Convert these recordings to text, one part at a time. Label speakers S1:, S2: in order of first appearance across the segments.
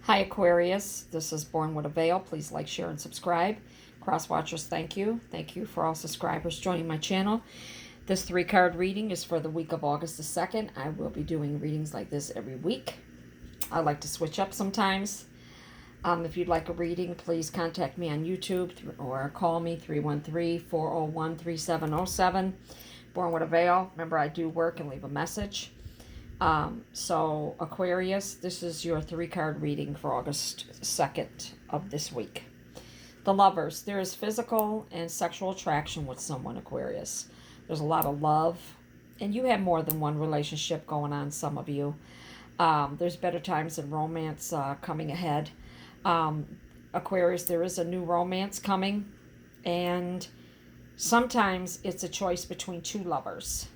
S1: Hi Aquarius, this is Born with a Veil. Please like, share, and subscribe. Cross watchers, thank you. Thank you for all subscribers joining my channel. This 3-card reading is for the week of August the 2nd. I will be doing readings like this every week. I like to switch up sometimes. If you'd like a reading, please contact me on YouTube or call me 313-401-3707. Born with a Veil. Remember, I do work and leave a message. So Aquarius, this is your 3-card reading for August 2nd of this week. The Lovers. There is physical and sexual attraction with someone, Aquarius. There's a lot of love, and you have more than one relationship going on, some of you. There's better times in romance coming ahead. Aquarius, there is a new romance coming, and sometimes it's a choice between two lovers.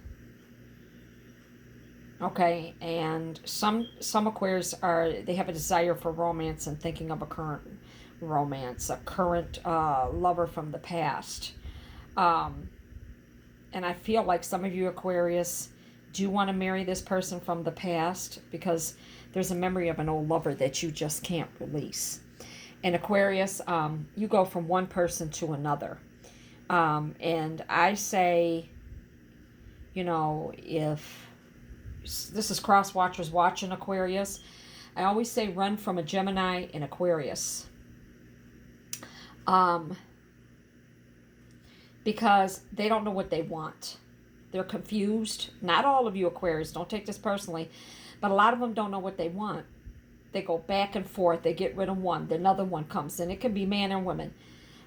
S1: Okay, and some Aquarius they have a desire for romance and thinking of a current romance, a current lover from the past. And I feel like some of you Aquarius do want to marry this person from the past because there's a memory of an old lover that you just can't release. And Aquarius, you go from one person to another. And I say, if this is cross watchers watching Aquarius, I always say run from a Gemini in Aquarius. Because they don't know what they want. They're confused. Not all of you Aquarius, don't take this personally, but a lot of them don't know what they want. They go back and forth. They get rid of one, then another one comes in. It can be man or women.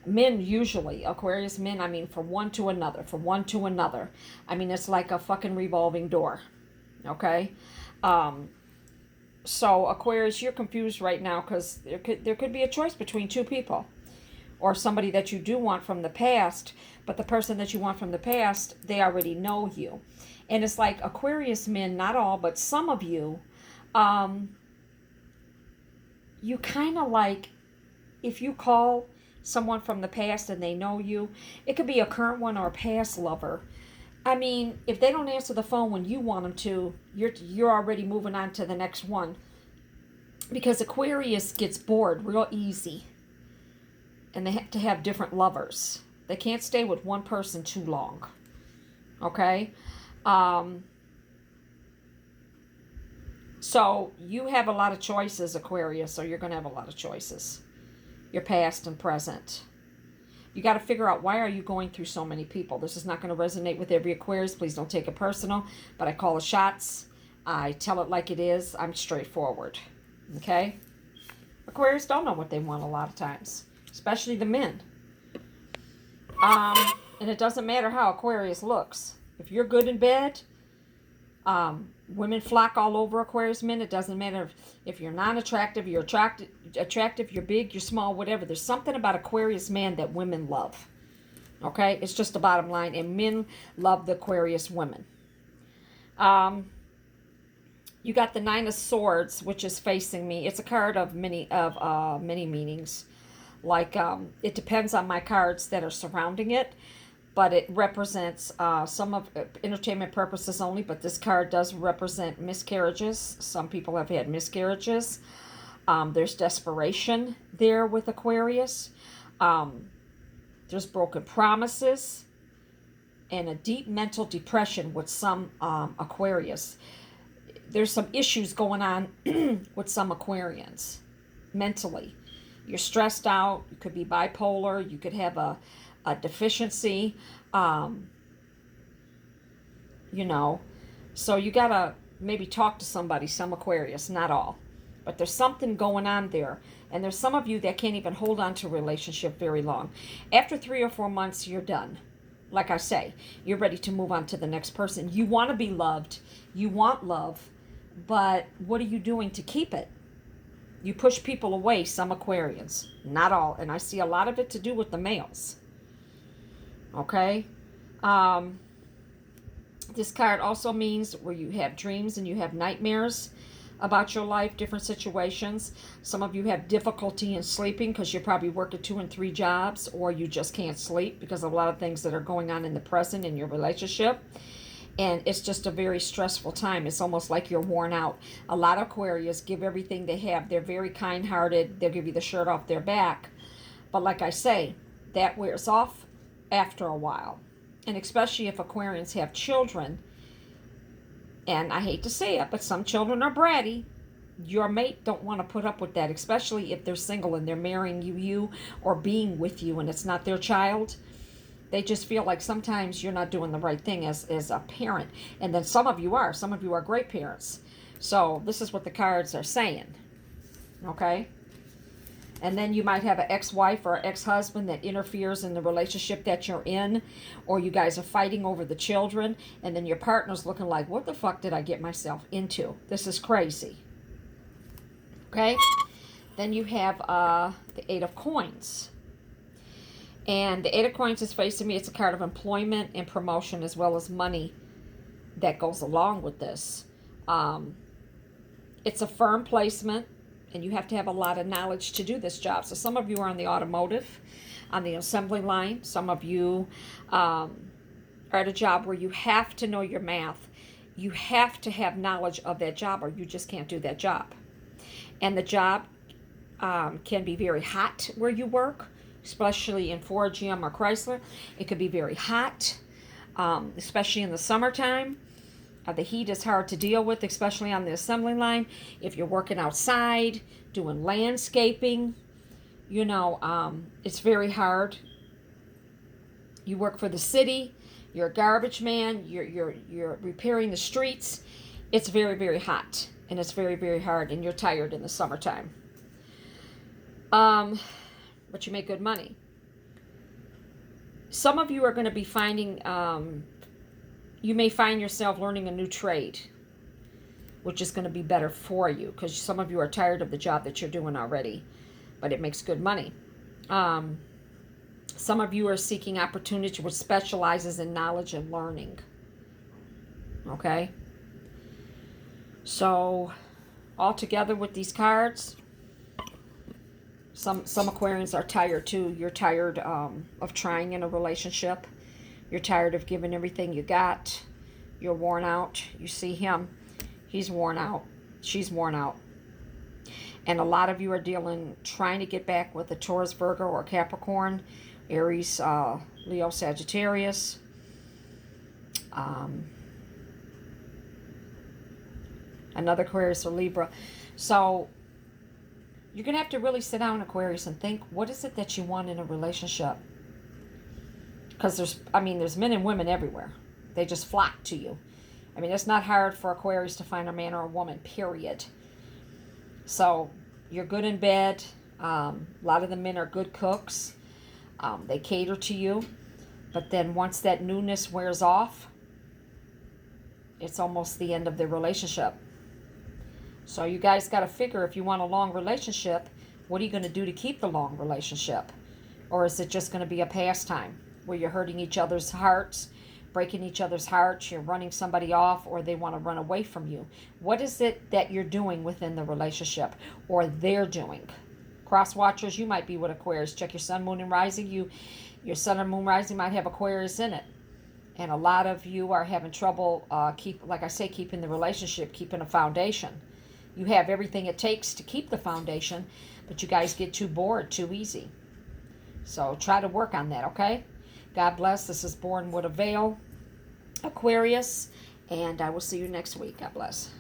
S1: Men usually, Aquarius men, from one to another, from one to another. It's like a fucking revolving door. Okay? So Aquarius, you're confused right now because there could be a choice between two people. Or somebody that you do want from the past, but the person that you want from the past, they already know you. And it's like Aquarius men, not all, but some of you, you kind of like, if you call someone from the past and they know you, it could be a current one or a past lover. If they don't answer the phone when you want them to, you're already moving on to the next one. Because Aquarius gets bored real easy. And they have to have different lovers. They can't stay with one person too long. Okay? So you have a lot of choices, Aquarius, so you're going to have a lot of choices. Your past and present. You got to figure out, why are you going through so many people? This is not going to resonate with every Aquarius. Please don't take it personal. But I call the shots. I tell it like it is. I'm straightforward. Okay? Aquarius don't know what they want a lot of times. Especially the men. And it doesn't matter how Aquarius looks. If you're good in bed, women flock all over Aquarius men. It doesn't matter if you're non-attractive, you're attractive, you're big, you're small, whatever. There's something about Aquarius man that women love. Okay? It's just the bottom line. And men love the Aquarius women. You got the 9 of Swords, which is facing me. It's a card of many meanings. Like, it depends on my cards that are surrounding it, but it represents some of entertainment purposes only, but this card does represent miscarriages. Some people have had miscarriages. There's desperation there with Aquarius. There's broken promises and a deep mental depression with some Aquarius. There's some issues going on with some Aquarians mentally. You're stressed out. You could be bipolar. You could have a deficiency. So you got to maybe talk to somebody, some Aquarius, not all. But there's something going on there. And there's some of you that can't even hold on to a relationship very long. After 3 or 4 months, you're done. Like I say, you're ready to move on to the next person. You want to be loved. You want love. But what are you doing to keep it? You push people away, some Aquarians. Not all. And I see a lot of it to do with the males. Okay? This card also means where you have dreams and you have nightmares about your life, different situations. Some of you have difficulty in sleeping because you're probably working 2 and 3 jobs, or you just can't sleep because of a lot of things that are going on in the present in your relationship. And it's just a very stressful time. It's almost like you're worn out. A lot of Aquarius give everything they have. They're very kind-hearted. They'll give you the shirt off their back. But like I say, that wears off after a while. And especially if Aquarians have children, and I hate to say it, but some children are bratty. Your mate don't want to put up with that, especially if they're single and they're marrying you or being with you and it's not their child. They just feel like sometimes you're not doing the right thing as a parent. And then some of you are. Some of you are great parents. So this is what the cards are saying. Okay? And then you might have an ex-wife or ex-husband that interferes in the relationship that you're in. Or you guys are fighting over the children. And then your partner's looking like, what the fuck did I get myself into? This is crazy. Okay? Then you have the Eight of Coins. And the Eight of Coins is facing me. It's a card of employment and promotion as well as money that goes along with this. It's a firm placement, and you have to have a lot of knowledge to do this job. So some of you are on the automotive, on the assembly line. Some of you are at a job where you have to know your math. You have to have knowledge of that job or you just can't do that job. And the job can be very hot where you work, especially in Ford, GM, or Chrysler. It could be very hot, especially in the summertime. The heat is hard to deal with, especially on the assembly line. If you're working outside, doing landscaping, you know, it's very hard. You work for the city, you're a garbage man, you're repairing the streets. It's very, very hot, and it's very, very hard, and you're tired in the summertime. But you make good money. Some of you are going to be finding, you may find yourself learning a new trade, which is going to be better for you because some of you are tired of the job that you're doing already, but it makes good money. Some of you are seeking opportunity which specializes in knowledge and learning. Okay? So, all together with these cards, some Aquarians are tired too. You're tired of trying in a relationship. You're tired of giving everything you got. You're worn out. You see him. He's worn out. She's worn out. And a lot of you are trying to get back with a Taurus, Virgo, or Capricorn, Aries, Leo, Sagittarius. Another Aquarius or Libra. So you're going to have to really sit down, Aquarius, and think, what is it that you want in a relationship? Because there's men and women everywhere. They just flock to you. I mean, it's not hard for Aquarius to find a man or a woman, period. So you're good in bed. A lot of the men are good cooks. They cater to you. But then once that newness wears off, it's almost the end of the relationship. So you guys got to figure, if you want a long relationship, what are you going to do to keep the long relationship? Or is it just going to be a pastime where you're hurting each other's hearts, breaking each other's hearts, you're running somebody off, or they want to run away from you? What is it that you're doing within the relationship, or they're doing? Cross watchers, you might be with Aquarius. Check your sun, moon, and rising. Your sun and moon rising might have Aquarius in it. And a lot of you are having trouble, keeping the relationship, keeping a foundation. You have everything it takes to keep the foundation, but you guys get too bored too easy. So try to work on that, okay? God bless. This is Born with a Veil, Aquarius, and I will see you next week. God bless.